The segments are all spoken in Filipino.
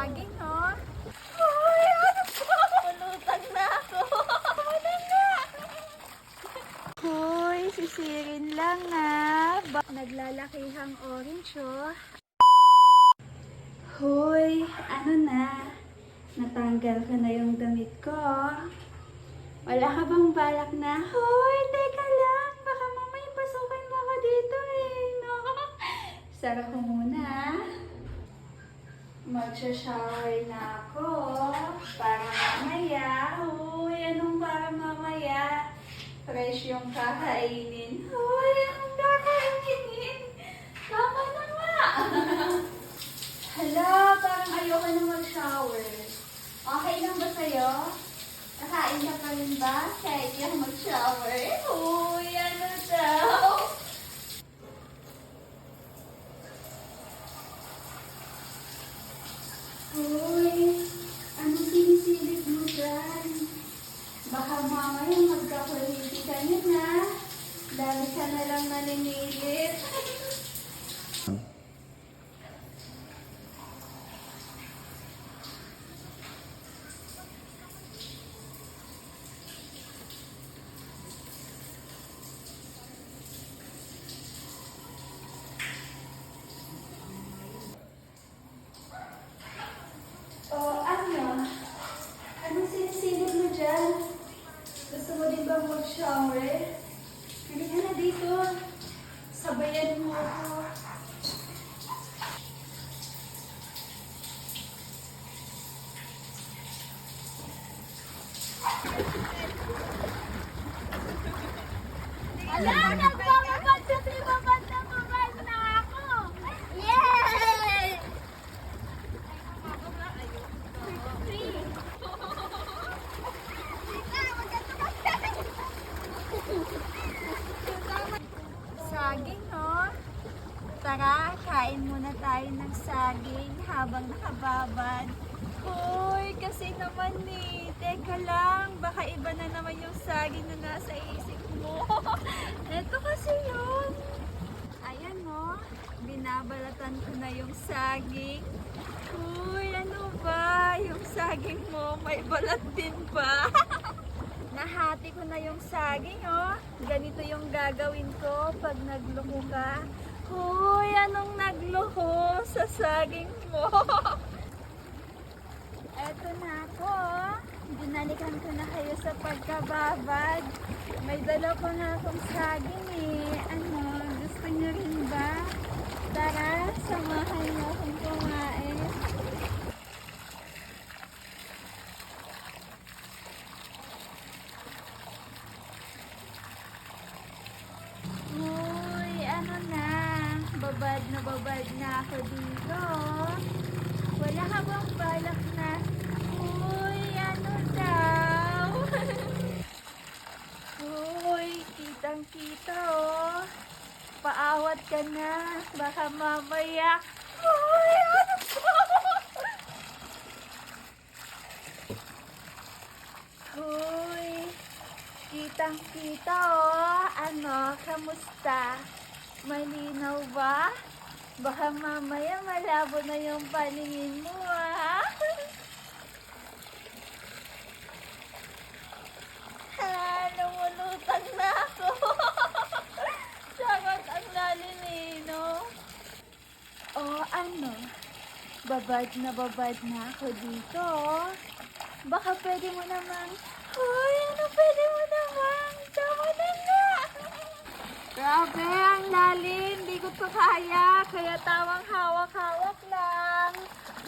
Saging, oh. Uy, ano po? Pulutan na ako. Wala na. Uy, sisirin lang naglalakihang orange, oh. Hoy, ano na? Natanggal ko na yung damit ko. Wala ka bang balak na? Hoy, teka lang. Baka mamaya pasukin mo ako dito eh, no? Sara ko muna. Magsha-shower na ako. Para mamaya. Hoy, anong para mamaya? Fresh yung kakainin. Hoy, anong kakainin? Tama na nga. Hala, parang ayoko na mag-shower. Okay lang ba sa'yo? Nakain ka pa rin ba? Kahit yung mag-shower? Uy, ano daw? Uy, anong sinisilip mo dyan? Baka mamaya magkakuliti ka na. Dami ka na lang naninilit. O ano? Anong sinisilip mo dyan? Gusto mo din ba mag-shower? Halika na dito. Sabayan mo ako. Ala, nagbababad kasi babad na ako. Yay! Saging, no? Tara, kain muna tayo ng saging habang nakababad. Hoy, kasi naman eh. Teka lang, baka iba na naman yung saging na nasa isip mo. Ito kasi yun. Ayan, no? Binabalatan ko na yung saging. Hoy, ano ba? Yung saging mo, may balat din ba? Nahati ko na yung saging, oh. Ganito yung gagawin ko pag nagluko ka. Hoy, anong nagluko sa saging mo? Eto na ako, oh. Binalikan ko na kayo sa pagkababad. May dala pa nga akong saging eh. Ano, gusto niyo rin ba? Tara, samahan niyo akong kumain. Uy, ano na? Babad na ako dito. Wala ka bang balak na? Uy, ano daw? Uy, kitang-kita oh. Paawat ka na. Baka mamaya. Uy, ano ba? Uy, kitang-kita oh. Ano, kamusta? Malinaw ba? Baka mamaya malabo na yung paningin mo ah. Ha, lumulutang na ako. Sagot ang lalim eh, no? O ano? Babad na ako dito. Baka pwede mo naman. Hoy, ano pwede mo naman? Tama na nga. Grabe, ang lalim. Di ko to kaya. Kaya tawang hawak-hawak lang.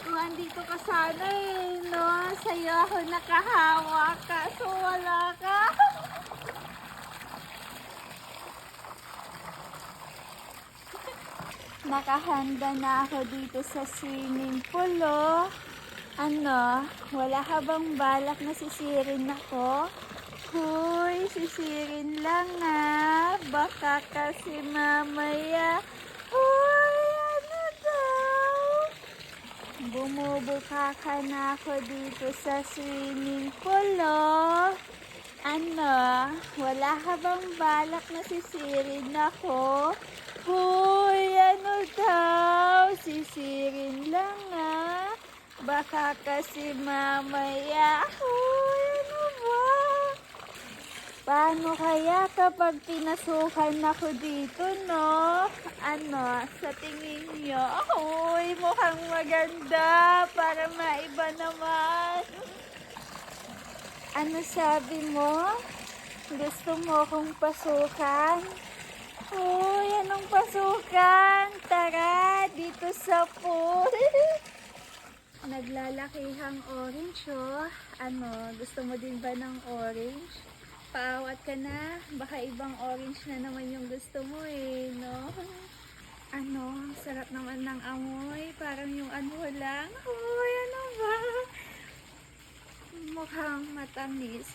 Kung andito ka sana eh, no? Sa'yo ako nakahawak. Kaso wala ka. Nakahanda na ako dito sa swimming pool, oh. Ano? Wala ka bang balak na sisirin ako? Hoy, sisirin lang ah. Baka kasi mamaya. Hoy, ano daw? Bumubuka ka na ako dito sa swimming pool, oh. Ano? Wala ka bang balak na sisirin ako? Hoy, ano daw? Sisirin lang ah. Baka kasi mamaya. Uy, ano ba? Paano kaya kapag pinasukan ako dito, no? Ano, sa tingin nyo? Uy, mukhang maganda para maiba naman. Ano sabi mo? Gusto mo akong pasukan? Uy, anong pasukan? Tara, dito sa pool. Naglalakihang orange, oh. Ano, gusto mo din ba ng orange? Paawat ka na. Baka ibang orange na naman yung gusto mo eh, no? Ano, sarap naman ng amoy. Parang yung ano lang. Uy, ano ba? Mukhang matamis.